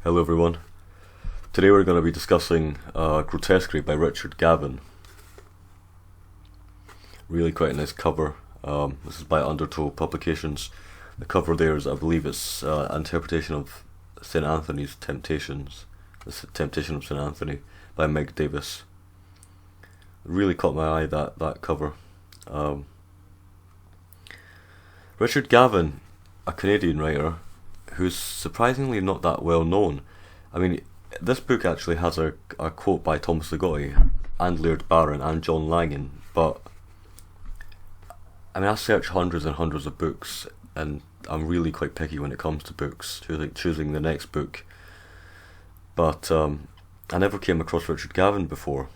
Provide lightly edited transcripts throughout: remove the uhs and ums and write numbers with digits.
Hello everyone. Today we're going to be discussing Grotesquerie by Richard Gavin. Really quite a nice cover. This is by Undertow Publications. The cover there is, I believe it's an interpretation of St. Anthony's Temptations. The Temptation of St. Anthony by Meg Davis. Really caught my eye, that cover. Richard Gavin, a Canadian writer, who's surprisingly not that well known. I mean, this book actually has a quote by Thomas Ligotti and Laird Barron and John Langan, but I mean, I search hundreds and hundreds of books, and I'm really quite picky when it comes to books, choosing the next book. But I never came across Richard Gavin before.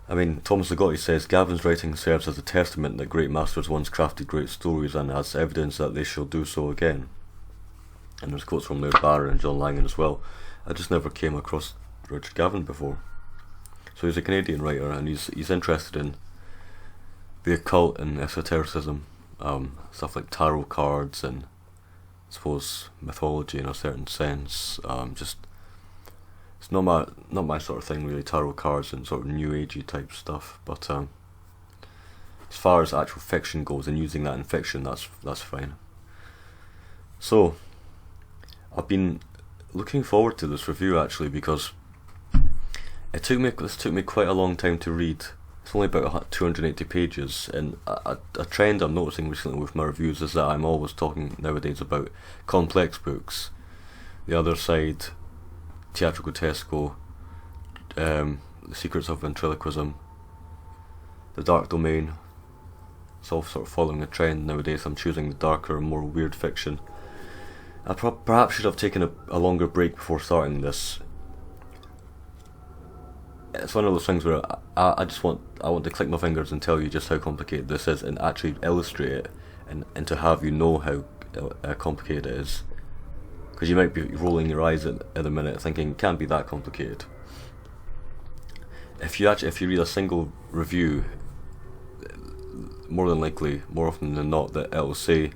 I mean, Thomas Ligotti says Gavin's writing serves as a testament that great masters once crafted great stories and as evidence that they shall do so again. And there's quotes from Laird Barron and John Langan as well. I just never came across Richard Gavin before. So he's a Canadian writer, and he's interested in the occult and esotericism, stuff like tarot cards and I suppose mythology in a certain sense. Just it's not my sort of thing really, tarot cards and sort of new agey type stuff. But as far as actual fiction goes and using that in fiction, that's fine. So I've been looking forward to this review actually, because this took me quite a long time to read. It's only about 280 pages, and a trend I'm noticing recently with my reviews is that I'm always talking nowadays about complex books. The Other Side, Teatro Grotesco, The Secrets of Ventriloquism, The Dark Domain. It's all sort of following a trend nowadays. I'm choosing the darker and more weird fiction. I perhaps should have taken a longer break before starting this. It's one of those things where I want to click my fingers and tell you just how complicated this is, and actually illustrate it, and to have you know how complicated it is. Because you might be rolling your eyes at the minute thinking it can't be that complicated. If you read a single review, more often than not, that it'll say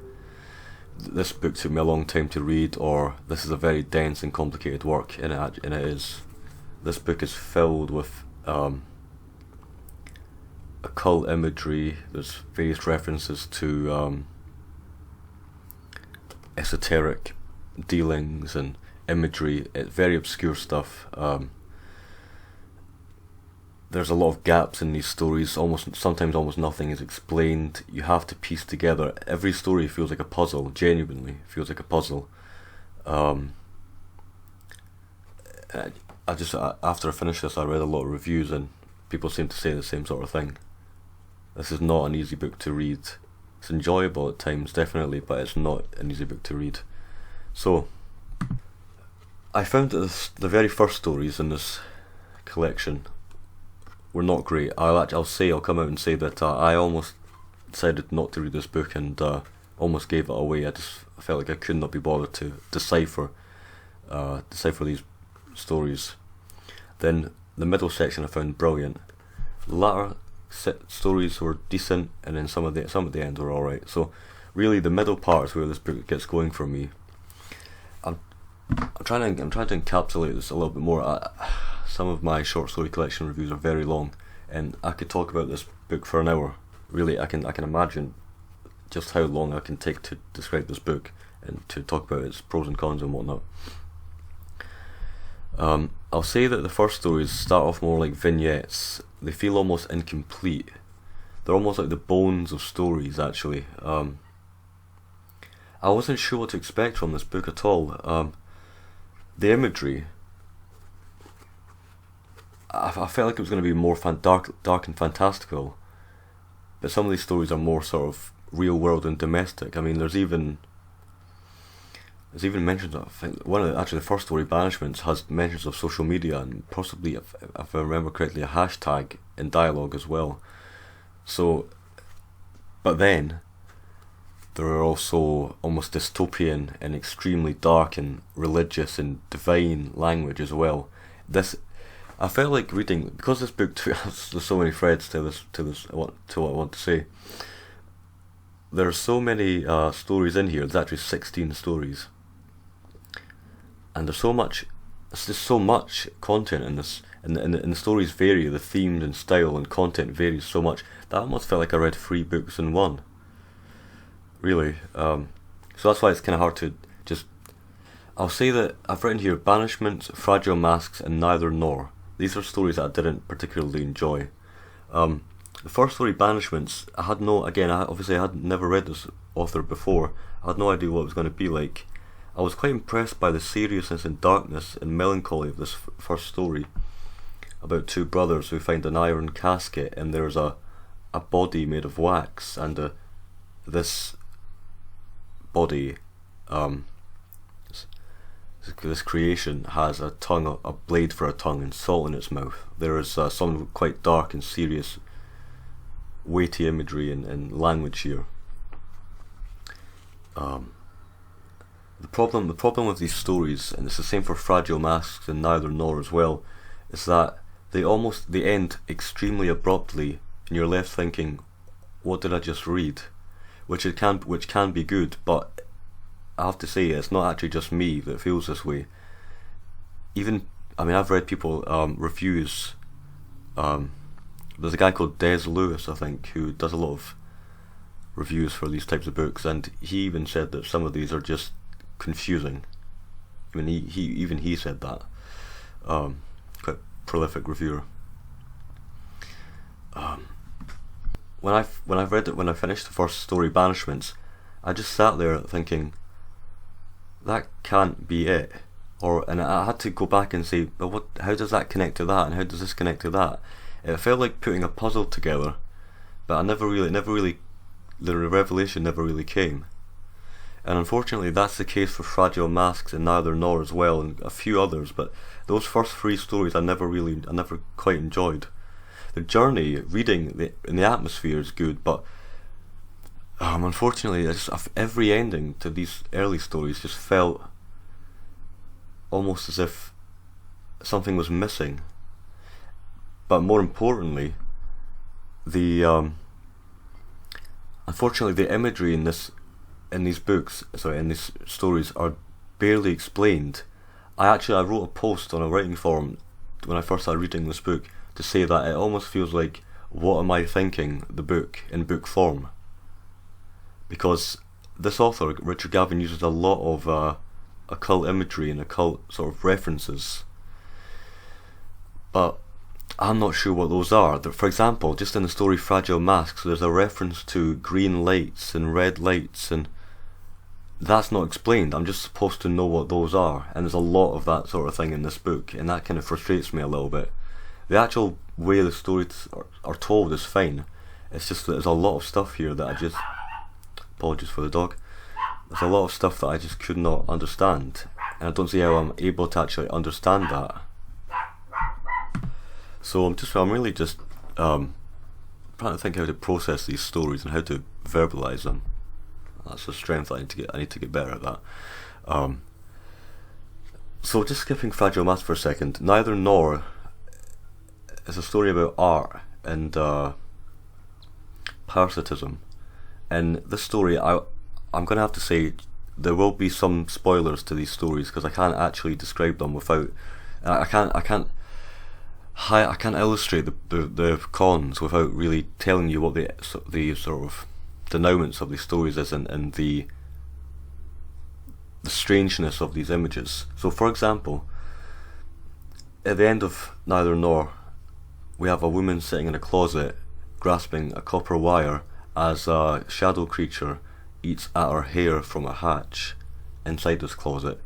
this book took me a long time to read, or this is a very dense and complicated work, and it is. This book is filled with occult imagery. There's various references to esoteric dealings and imagery. It's very obscure stuff. There's a lot of gaps in these stories. Sometimes almost nothing is explained. You have to piece together. Every story feels like a puzzle. Genuinely feels like a puzzle. After I finished this, I read a lot of reviews, and people seem to say the same sort of thing. This is not an easy book to read. It's enjoyable at times, definitely, but it's not an easy book to read. So, I found that the very first stories in this collection were not great. I'll come out and say that I almost decided not to read this book, and almost gave it away. I felt like I could not be bothered to decipher these stories. Then the middle section I found brilliant. The latter stories were decent, and then some at the end were alright. So really, the middle part is where this book gets going for me. I'm trying to encapsulate this a little bit more. Some of my short story collection reviews are very long, and I could talk about this book for an hour. Really, I can imagine just how long I can take to describe this book and to talk about its pros and cons and whatnot. I'll say that the first stories start off more like vignettes. They feel almost incomplete. They're almost like the bones of stories, actually. I wasn't sure what to expect from this book at all. The imagery, I felt like it was going to be more dark and fantastical, but some of these stories are more sort of real world and domestic. I mean, there's even mentions of, I think the first story, Banishments, has mentions of social media, and possibly, if I remember correctly, a hashtag in dialogue as well. So, but then there are also almost dystopian and extremely dark and religious and divine language as well. I felt like reading, because this book there's so many threads to what I want to say. There are so many stories in here. There's actually 16 stories. and there's so much. It's just so much content in this, and the stories vary. The themes and style and content varies so much that I almost felt like I read 3 books in one. Really, so that's why it's kind of hard to just. I'll say that I've written here Banishment, Fragile Masks, and Neither Nor. These are stories that I didn't particularly enjoy. The first story, Banishments, I had I had never read this author before. I had no idea what it was going to be like. I was quite impressed by the seriousness and darkness and melancholy of this first story about 2 brothers who find an iron casket, and there's a body made of wax, and this body, this creation has a blade for a tongue and salt in its mouth. There is some quite dark and serious, weighty imagery and language here. The problem with these stories, and it's the same for Fragile Masks and Neither Nor as well, is that they end extremely abruptly, and you're left thinking, what did I just read? Which can be good, but I have to say it's not actually just me that feels this way. I've read people reviews. There's a guy called Des Lewis, I think, who does a lot of reviews for these types of books, and he even said that some of these are just confusing. I mean, he said that. Quite prolific reviewer. When I finished the first story, Banishments, I just sat there thinking, that can't be it. And I had to go back and say, but how does that connect to that, and how does this connect to that? It felt like putting a puzzle together, but the revelation never really came. And unfortunately that's the case for Fragile Masks and Neither Nor as well, and a few others, but those first 3 stories I never quite enjoyed. The journey, reading in the atmosphere is good, but unfortunately every ending to these early stories just felt almost as if something was missing. But more importantly, unfortunately the imagery in these stories are barely explained. I wrote a post on a writing forum when I first started reading this book to say that it almost feels like, what am I thinking, the book in book form? Because this author, Richard Gavin, uses a lot of occult imagery and occult sort of references, but I'm not sure what those are. For example, just in the story Fragile Masks, there's a reference to green lights and red lights, and that's not explained. I'm just supposed to know what those are, and there's a lot of that sort of thing in this book, and that kind of frustrates me a little bit. The actual way the stories are told is fine. It's just that there's a lot of stuff here that I just... Apologies for the dog. There's a lot of stuff that I just could not understand, and I don't see how I'm able to actually understand that. So I'm really just trying to think how to process these stories and how to verbalise them. That's a strength I need to get better at that. So just skipping Fragile Mask for a second, Neither Nor is a story about art and parasitism. And this story, I'm going to have to say there will be some spoilers to these stories because I can't actually describe them without. I can't illustrate the cons without really telling you what the sort of denouements of these stories is, and the strangeness of these images. So, for example, at the end of Neither Nor, we have a woman sitting in a closet grasping a copper wire as a shadow creature eats at her hair from a hatch inside this closet.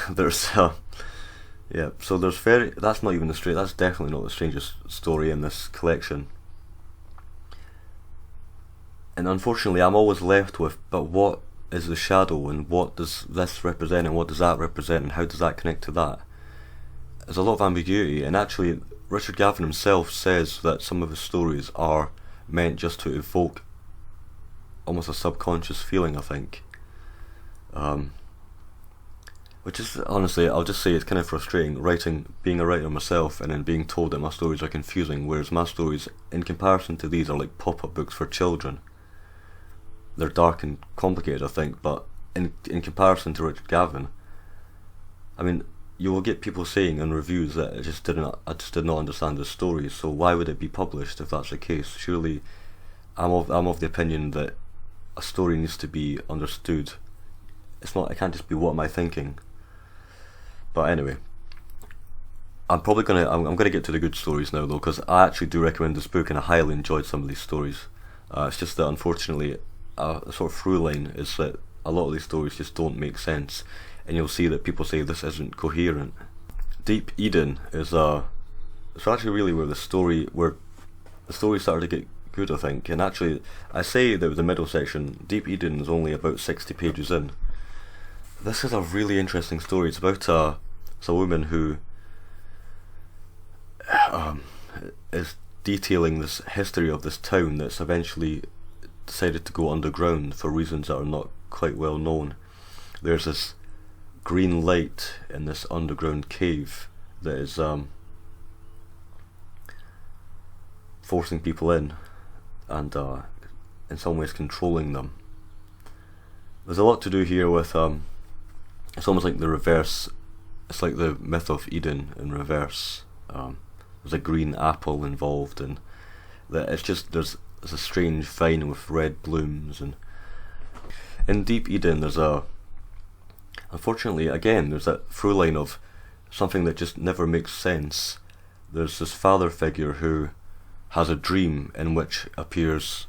There's yeah, so that's not even that's definitely not the strangest story in this collection. And unfortunately I'm always left with, but what is the shadow, and what does this represent, and what does that represent, and how does that connect to that? There's a lot of ambiguity, and actually Richard Gavin himself says that some of his stories are meant just to evoke almost a subconscious feeling, I think. Which is, honestly, I'll just say it's kind of frustrating being a writer myself and then being told that my stories are confusing, whereas my stories, in comparison to these, are like pop-up books for children. They're dark and complicated, I think, but in comparison to Richard Gavin, I mean, you will get people saying in reviews that I just did not understand the story. So why would it be published if that's the case? Surely, I'm of the opinion that a story needs to be understood. It can't just be what am I thinking. But anyway, I'm gonna get to the good stories now though, because I actually do recommend this book and I highly enjoyed some of these stories. It's just that unfortunately, a sort of through line is that a lot of these stories just don't make sense, and you'll see that people say this isn't coherent. Deep Eden is it's actually really where the story started to get good, I think. And actually, I say that the middle section, Deep Eden, is only about 60 pages in. This is a really interesting story. It's about it's a woman who is detailing this history of this town that's eventually decided to go underground for reasons that are not quite well known. There's this green light in this underground cave that is forcing people in and in some ways controlling them. There's a lot to do here with it's almost like the reverse. It's like the myth of Eden in reverse. There's a green apple involved, and it's just there's a strange vine with red blooms. And in Deep Eden, unfortunately again there's that through line of something that just never makes sense. There's this father figure who has a dream in which appears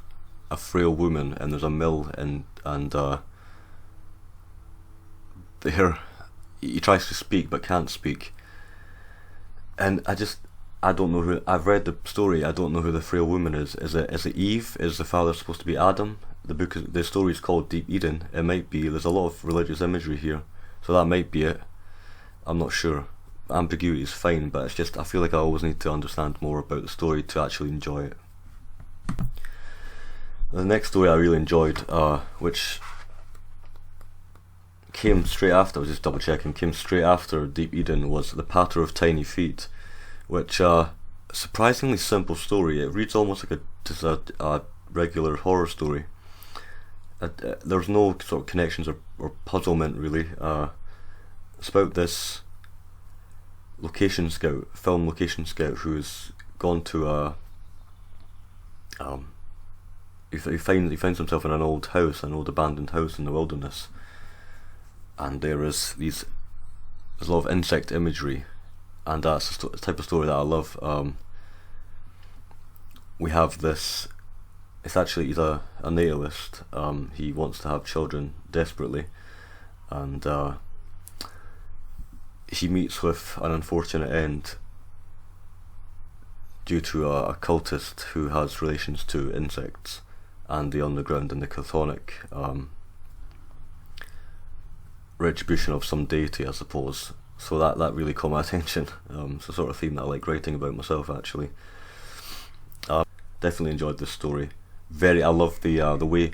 a frail woman, and there's a mill, and there he tries to speak but can't speak. And I don't know who. I've read the story. I don't know who the frail woman is. Is it Eve? Is the father supposed to be Adam? The story is called Deep Eden. It might be. There's a lot of religious imagery here, so that might be it. I'm not sure. Ambiguity is fine, but it's just I feel like I always need to understand more about the story to actually enjoy it. The next story I really enjoyed, which came straight after, I was just double checking, came straight after Deep Eden, was The Patter of Tiny Feet, which surprisingly simple story. It reads almost like just a regular horror story. There's no sort of connections or puzzlement really. It's about this film location scout, who's gone to he finds himself in an old abandoned house in the wilderness, and there's a lot of insect imagery, and that's the type of story that I love. We have this. He's a natalist. He wants to have children desperately, and he meets with an unfortunate end due to a cultist who has relations to insects and the underground and the chthonic retribution of some deity, I suppose. So that really caught my attention. It's the sort of theme that I like writing about myself, actually. Definitely enjoyed this story. I love the way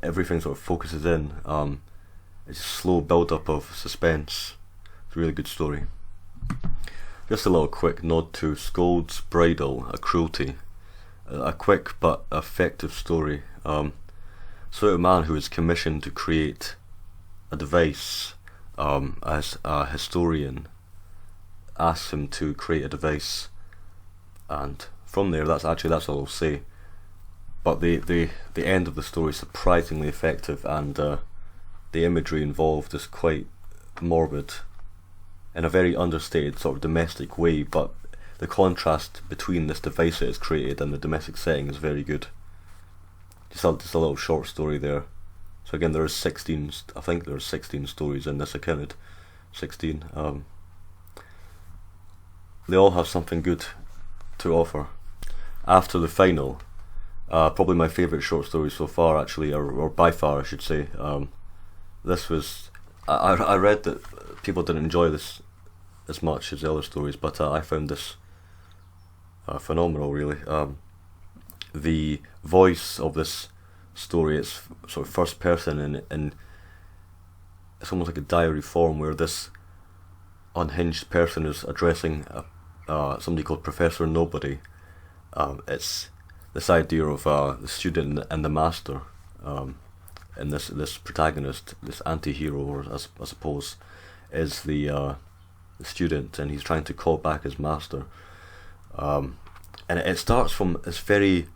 everything sort of focuses in. It's a slow build up of suspense. It's a really good story. Just a little quick nod to Scold's Bridal, A Cruelty. A quick but effective story. So a man who is commissioned to create a device, as a historian asks him to create a device, and from there that's all I'll say. But the end of the story is surprisingly effective, and the imagery involved is quite morbid in a very understated sort of domestic way, but the contrast between this device that is created and the domestic setting is very good. Just a little short story there. So again, there are 16. I think there are 16 stories in this. I counted 16. They all have something good to offer. After the final, probably my favourite short story so far, actually, or by far, I should say. This was. I read that people didn't enjoy this as much as the other stories, but I found this phenomenal, really. The voice of this story, it's sort of first person, and it's almost like a diary form where this unhinged person is addressing somebody called Professor Nobody. It's this idea of the student and the master, and this protagonist, this anti-hero, or I suppose, is the student, and he's trying to call back his master. And it starts from this very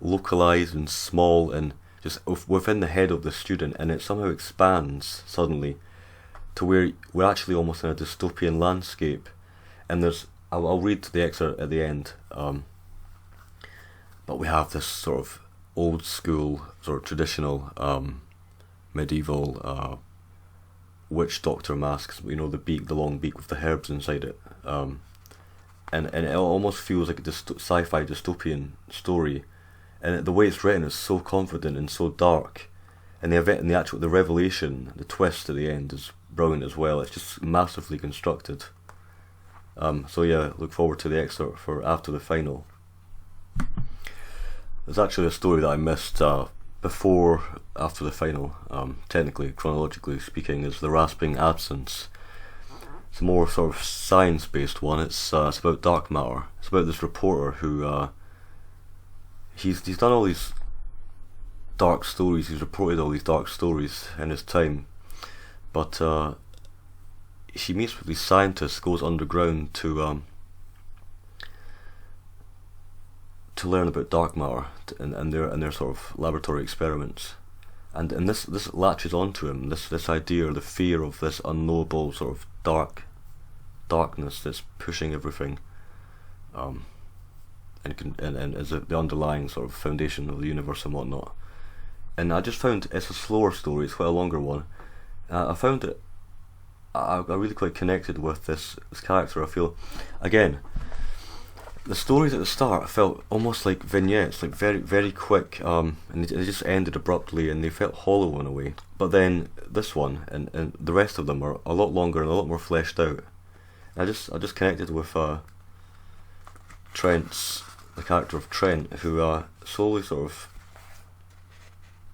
localized and small and just within the head of the student, and it somehow expands suddenly to where we're actually almost in a dystopian landscape. And I'll read the excerpt at the end, but we have this sort of old school, sort of traditional medieval witch doctor masks, the long beak with the herbs inside it, and it almost feels like a sci-fi dystopian story, and the way it's written is so confident and so dark, and the revelation, the twist at the end is brilliant as well. It's just massively constructed. So yeah, look forward to the excerpt for After the Final. There's actually a story that I missed before After the Final, technically, chronologically speaking, is The Rasping Absence. It's a more sort of science-based one. It's about dark matter. It's about this reporter who he's done all these dark stories. He's reported all these dark stories in his time, but he meets with these scientists, goes underground to learn about dark matter and their sort of laboratory experiments, and this latches onto him, this idea, the fear of this unknowable sort of darkness that's pushing everything, and is the underlying sort of foundation of the universe and whatnot. And I just found it's a slower story. It's quite a longer one. I found it. I really quite connected with this character. I feel, again, the stories at the start felt almost like vignettes, like very, very quick, and they just ended abruptly, and they felt hollow in a way. But then this one and the rest of them are a lot longer and a lot more fleshed out. I just connected with the character of Trent, who slowly sort of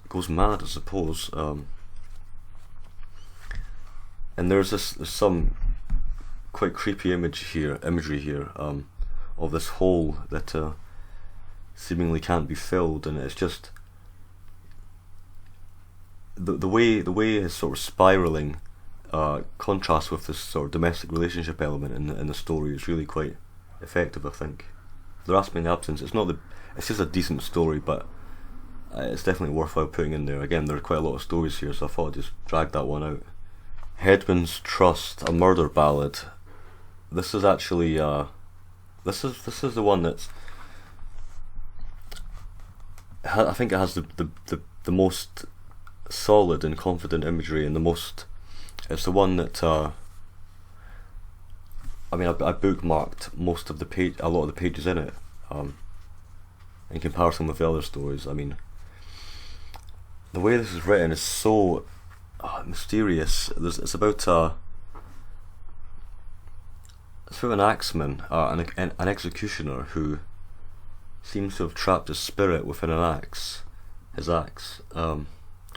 goes mad, I suppose. And there's some quite creepy imagery here. Of this hole that seemingly can't be filled, and it's just the way his sort of spiraling contrasts with this sort of domestic relationship element in the story is really quite effective, I think. The Rasping Absence, it's just a decent story, but it's definitely worthwhile putting in there. Again, there are quite a lot of stories here, so I thought I'd just drag that one out. Headman's Trust, a murder ballad. This is actually This is the one that's, I think it has the most solid and confident imagery, and it's the one that I bookmarked a lot of the pages in it, in comparison with the other stories. I mean, the way this is written is so mysterious. It's about an axeman, an executioner who seems to have trapped his spirit within his axe,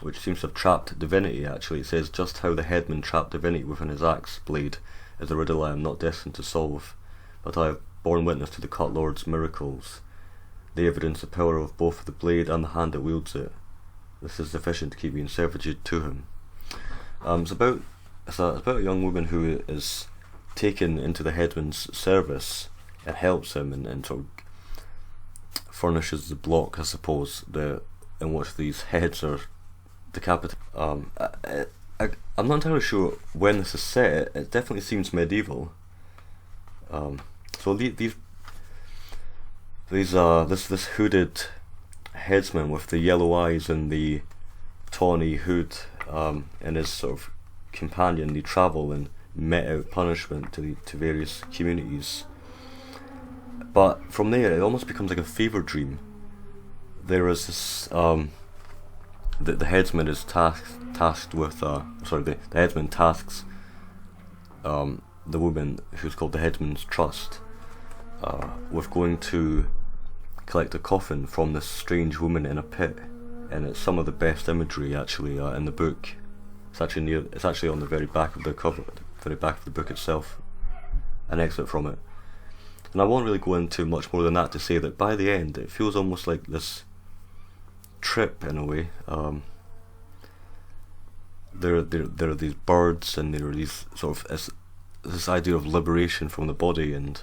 which seems to have trapped divinity. Actually, it says, just how the headman trapped divinity within his axe blade is a riddle I am not destined to solve, but I have borne witness to the cut lord's miracles. They evidence the power of both the blade and the hand that wields it. This is sufficient to keep me in servitude to him. It's about a young woman who is taken into the headman's service and helps him and sort of furnishes the block, I suppose, in which these heads are decapitated. I'm not entirely sure when this is set. It definitely seems medieval. So this hooded headsman with the yellow eyes and the tawny hood, and his sort of companion, they travel and met out punishment to various communities. But from there, it almost becomes like a fever dream. There is this the headsman is tasked with the headsman tasks the woman who's called the Headman's Trust with going to collect a coffin from this strange woman in a pit, and it's some of the best imagery actually in the book. It's actually on the very back of the cover, the very back of the book itself, an excerpt from it. And I won't really go into much more than that to say that by the end it feels almost like this trip in a way. there are these birds, and there are these sort of this idea of liberation from the body. And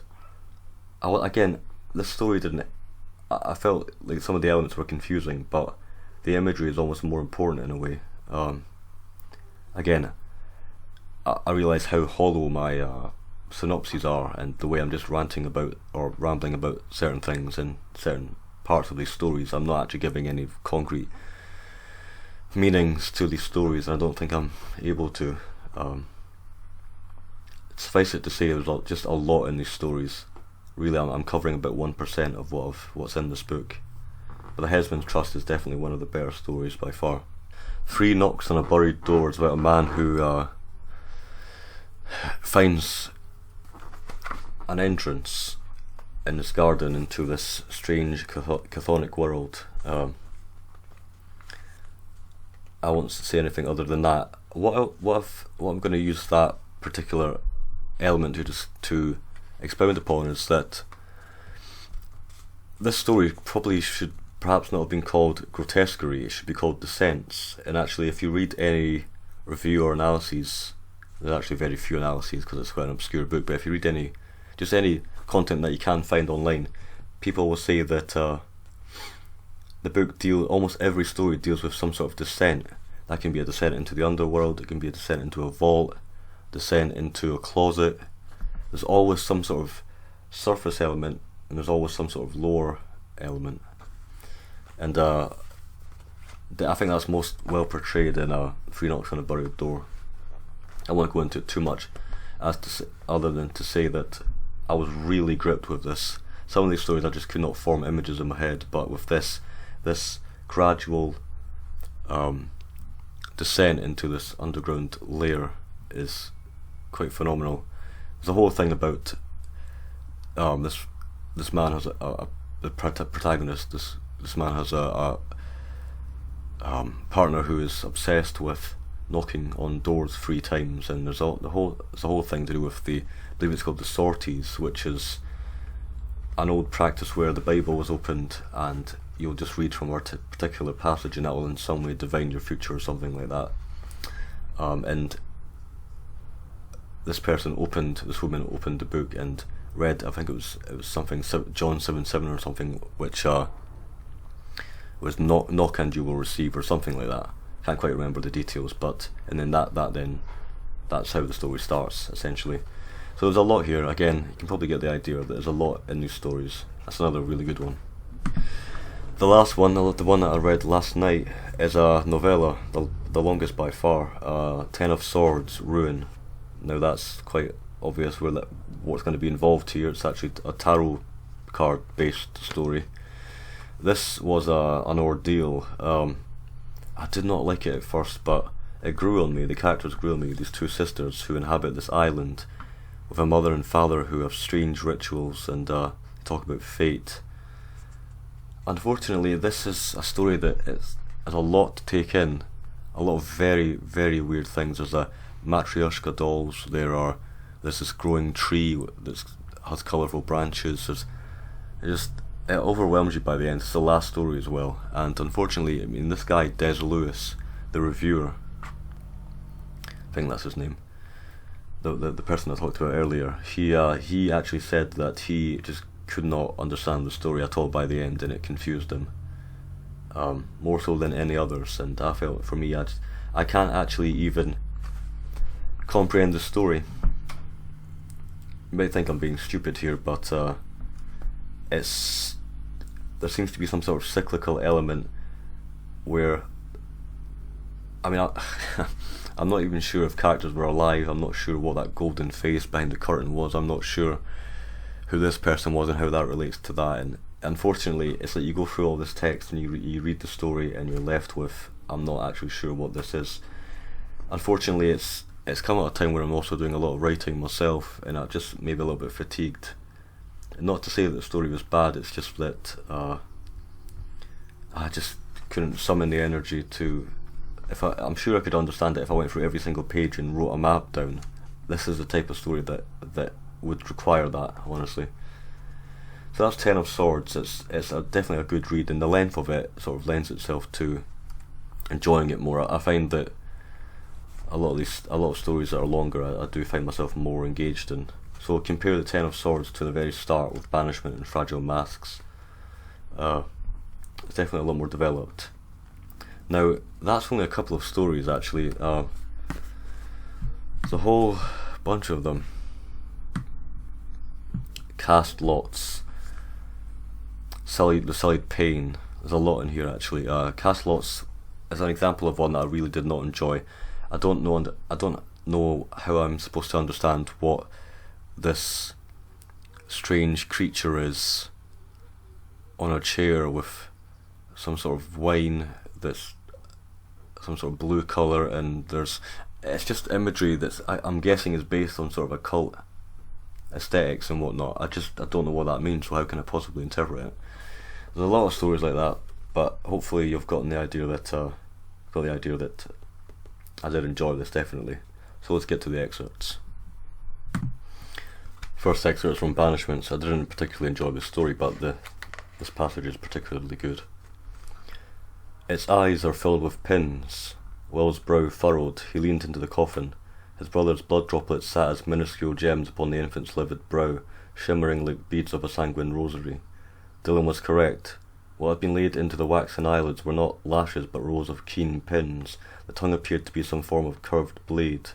again, this story didn't. I felt like some of the elements were confusing, but the imagery is almost more important in a way. Again, I realise how hollow my synopses are, and the way I'm just ranting about or rambling about certain things in certain parts of these stories. I'm not actually giving any concrete meanings to these stories, and I don't think I'm able to. Suffice it to say, there's just a lot in these stories. Really, I'm covering about 1% of what's in this book. But The Headsman's Trust is definitely one of the better stories by far. 3 Knocks on a Buried Door is about a man who finds an entrance in this garden into this strange chthonic world. I won't say anything other than that. What I'm going to use that particular element to expound upon is that this story probably should perhaps not have been called Grotesquerie. It should be called Descents. And actually, if you read any review or analyses, there's actually very few analyses because it's quite an obscure book, but if you read any content that you can find online, people will say that the book almost every story deals with some sort of descent. That can be a descent into the underworld, it can be a descent into a vault, descent into a closet. There's always some sort of surface element, and there's always some sort of lower element. And I think that's most well portrayed in 3 Knocks on a Buried Door. I won't go into it too much, other than to say that I was really gripped with this. Some of these stories I just could not form images in my head, but with this gradual descent into this underground layer is quite phenomenal. There's a whole thing about this man has the protagonist. This man has a partner who is obsessed with knocking on doors 3 times, and there's a whole thing to do with I believe it's called the sorties, which is an old practice where the Bible was opened and you'll just read from a particular passage, and that will in some way divine your future or something like that. And this woman opened the book and read, I think it was something John 7:7 or something, which was knock and you will receive, or something like that. Can't quite remember the details, and then that's how the story starts essentially. So there's a lot here. Again, you can probably get the idea that there's a lot in these stories. That's another really good one. The last one, the one that I read last night, is a novella, the longest by far, 10 of Swords, Ruin. Now that's quite obvious what's going to be involved here. It's actually a tarot card based story. This was an ordeal. I did not like it at first, but it grew on me. The characters grew on me. These 2 sisters who inhabit this island with a mother and father who have strange rituals and talk about fate. Unfortunately, this is a story that has a lot to take in. A lot of very, very weird things. There's a matryoshka dolls. There's this growing tree that has colourful branches. It overwhelms you by the end. It's the last story as well. And unfortunately, I mean, this guy Des Lewis, the reviewer, I think that's his name, the person I talked about earlier, he actually said that he just could not understand the story at all by the end, and it confused him more so than any others. And I felt, for me, I can't actually even comprehend the story. You might think I'm being stupid here, but there seems to be some sort of cyclical element where, I mean, I'm not even sure if characters were alive. I'm not sure what that golden face behind the curtain was. I'm not sure who this person was and how that relates to that. And unfortunately, it's like you go through all this text and you read the story and you're left with, I'm not actually sure what this is. Unfortunately, it's come at a time where I'm also doing a lot of writing myself, and I just maybe a little bit fatigued. Not to say that the story was bad, it's just that I just couldn't summon the energy to. I'm sure I could understand it if I went through every single page and wrote a map down. This is the type of story that would require that, honestly. So that's 10 of Swords. It's definitely a good read, and the length of it sort of lends itself to enjoying it more. I find that a lot of stories that are longer, I do find myself more engaged in. So compare the Ten of Swords to the very start with Banishment and Fragile Masks. It's definitely a lot more developed. Now, that's only a couple of stories actually. There's a whole bunch of them. Cast Lots, the Sullied Pain. There's a lot in here actually. Cast Lots is an example of one that I really did not enjoy. I don't know how I'm supposed to understand what this strange creature is on a chair with some sort of wine that's some sort of blue colour, and it's just imagery that's I'm guessing is based on sort of occult aesthetics and whatnot. I don't know what that means, so how can I possibly interpret it? There's a lot of stories like that, but hopefully you've gotten the idea that I did enjoy this, definitely. So let's get to the excerpts. First excerpt is from Banishments. I didn't particularly enjoy this story, but this passage is particularly good. Its eyes are filled with pins. Will's brow furrowed. He leaned into the coffin. His brother's blood droplets sat as minuscule gems upon the infant's livid brow, shimmering like beads of a sanguine rosary. Dylan was correct. What had been laid into the waxen eyelids were not lashes but rows of keen pins. The tongue appeared to be some form of curved blade.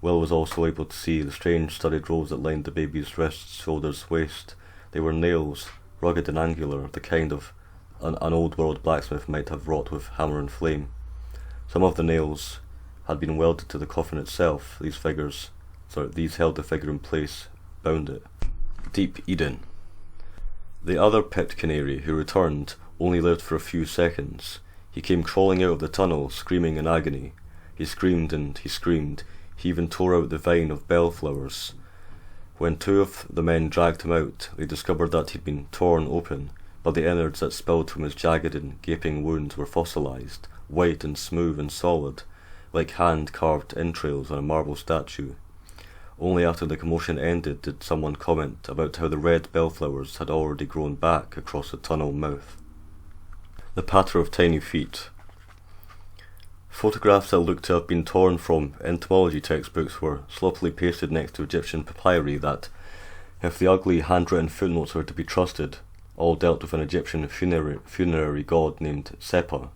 Will was also able to see the strange studded rows that lined the baby's wrists, shoulders, waist. They were nails, rugged and angular, the kind of an old-world blacksmith might have wrought with hammer and flame. Some of the nails had been welded to the coffin itself. These held the figure in place, bound it. Deep Eden. The other pet canary, who returned, only lived for a few seconds. He came crawling out of the tunnel, screaming in agony. He screamed and he screamed. He even tore out the vine of bellflowers. When two of the men dragged him out, they discovered that he'd been torn open, but the innards that spilled from his jagged and gaping wounds were fossilized, white and smooth and solid, like hand-carved entrails on a marble statue. Only after the commotion ended did someone comment about how the red bellflowers had already grown back across the tunnel mouth. The patter of tiny feet. Photographs that looked to have been torn from entomology textbooks were sloppily pasted next to Egyptian papyri that, if the ugly handwritten footnotes were to be trusted, all dealt with an Egyptian funerary god named Sepa.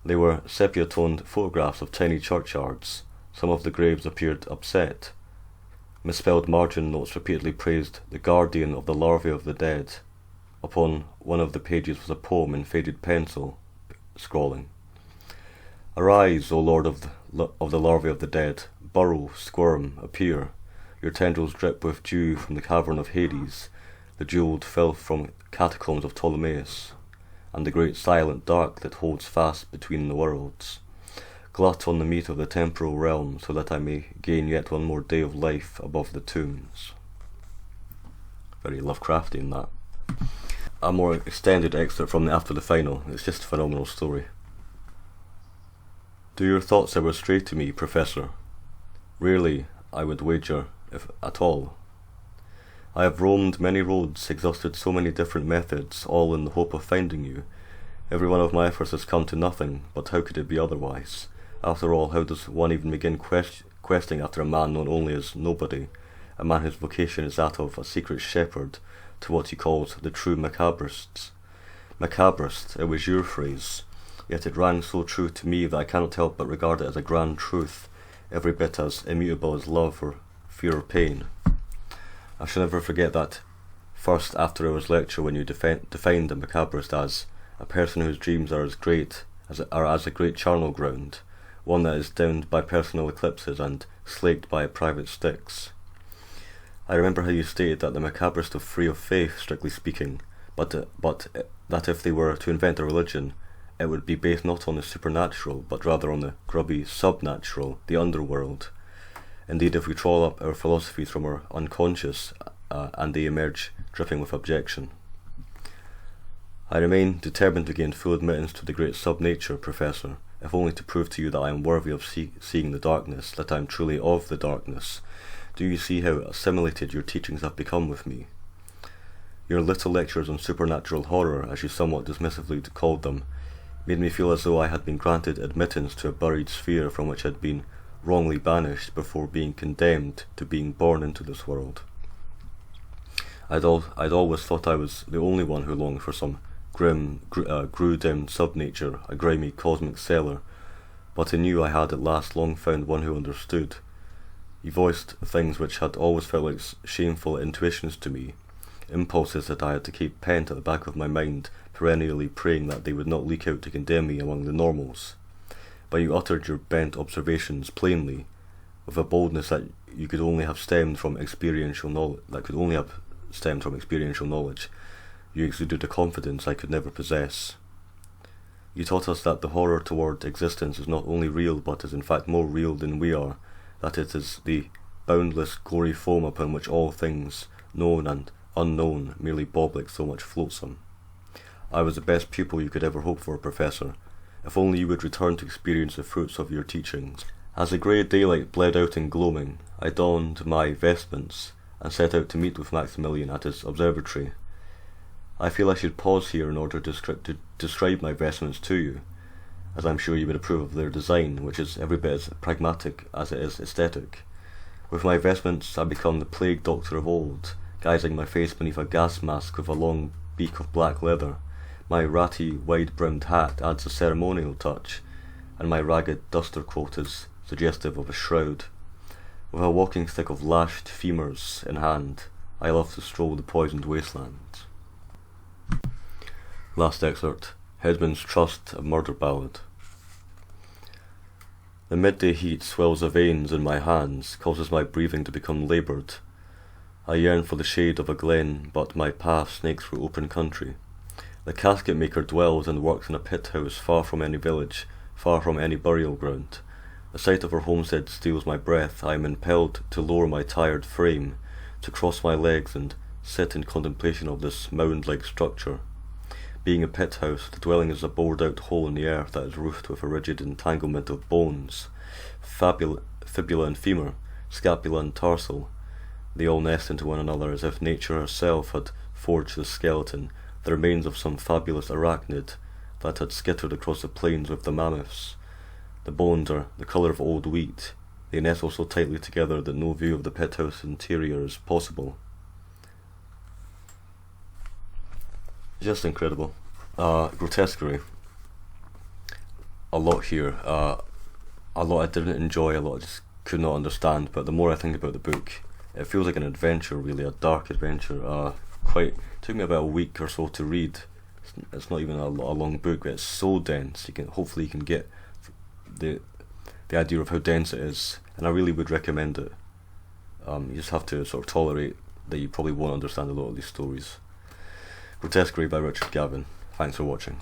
They were sepia-toned photographs of tiny churchyards. Some of the graves appeared upset. Misspelled margin notes repeatedly praised the guardian of the larvae of the dead. Upon one of the pages was a poem in faded pencil, scrawling. Arise, O Lord of the larvae of the dead, burrow, squirm, appear. Your tendrils drip with dew from the cavern of Hades, the jewelled filth from catacombs of Ptolemaeus, and the great silent dark that holds fast between the worlds. Glut on the meat of the temporal realm, so that I may gain yet one more day of life above the tombs. Very Lovecraftian, that. A more extended excerpt from After the Final. It's just a phenomenal story. Do your thoughts ever stray to me, Professor? Rarely, I would wager, if at all. I have roamed many roads, exhausted so many different methods, all in the hope of finding you. Every one of my efforts has come to nothing, but how could it be otherwise? After all, how does one even begin questing after a man known only as Nobody, a man whose vocation is that of a secret shepherd to what he calls the true macabrists? Macabrist, it was your phrase, yet it rang so true to me that I cannot help but regard it as a grand truth, every bit as immutable as love or fear or pain. I shall never forget that first after-hours lecture when you defined a macabrist as a person whose dreams are as a great charnel ground, one that is downed by personal eclipses and slaked by private Styx. I remember how you stated that the macabrists are free of faith, strictly speaking, but that if they were to invent a religion, it would be based not on the supernatural, but rather on the grubby subnatural, the underworld. Indeed, if we trawl up our philosophies from our unconscious, and they emerge dripping with objection. I remain determined to gain full admittance to the great subnature, Professor, if only to prove to you that I am worthy of seeing the darkness, that I am truly of the darkness. Do you see how assimilated your teachings have become with me? Your little lectures on supernatural horror, as you somewhat dismissively called them, made me feel as though I had been granted admittance to a buried sphere from which I had been wrongly banished before being condemned to being born into this world. I'd always thought I was the only one who longed for some grim, grudem subnature, a grimy cosmic cellar, but I knew I had at last long found one who understood. He voiced things which had always felt like shameful intuitions to me, impulses that I had to keep pent at the back of my mind, perennially praying that they would not leak out to condemn me among the normals. But you uttered your bent observations plainly, with a boldness that you could only have stemmed from experiential knowledge. You exuded a confidence I could never possess. You taught us that the horror toward existence is not only real, but is in fact more real than we are, that it is the boundless, gory foam upon which all things, known and unknown, merely bob like so much flotsam. I was the best pupil you could ever hope for, Professor. If only you would return to experience the fruits of your teachings. As the grey daylight bled out in gloaming, I donned my vestments and set out to meet with Maximilian at his observatory. I feel I should pause here in order to describe my vestments to you, as I'm sure you would approve of their design, which is every bit as pragmatic as it is aesthetic. With my vestments I become the plague doctor of old, guising my face beneath a gas mask with a long beak of black leather. My ratty, wide-brimmed hat adds a ceremonial touch, and my ragged duster coat is suggestive of a shroud. With a walking stick of lashed femurs in hand, I love to stroll the poisoned wastelands. Last excerpt. Headman's Trust, a Murder Ballad. The midday heat swells the veins in my hands, causes my breathing to become laboured. I yearn for the shade of a glen, but my path snakes through open country. The casket maker dwells and works in a pit house far from any village, far from any burial ground. The sight of her homestead steals my breath. I am impelled to lower my tired frame, to cross my legs and sit in contemplation of this mound-like structure. Being a pit house, the dwelling is a bored-out hole in the earth that is roofed with a rigid entanglement of bones, fibula and femur, scapula and tarsal. They all nest into one another as if nature herself had forged the skeleton, the remains of some fabulous arachnid that had skittered across the plains with the mammoths. The bones are the colour of old wheat. They nestle so tightly together that no view of the pit house interior is possible. Just incredible. Grotesquerie. A lot here. A lot I didn't enjoy, a lot I just could not understand, but the more I think about the book, it feels like an adventure, really, a dark adventure. Took me about a week or so to read. It's not even a long book, but it's so dense. Hopefully you can get the idea of how dense it is, and I really would recommend it. You just have to sort of tolerate that you probably won't understand a lot of these stories. Grotesquerie by Richard Gavin. Thanks for watching.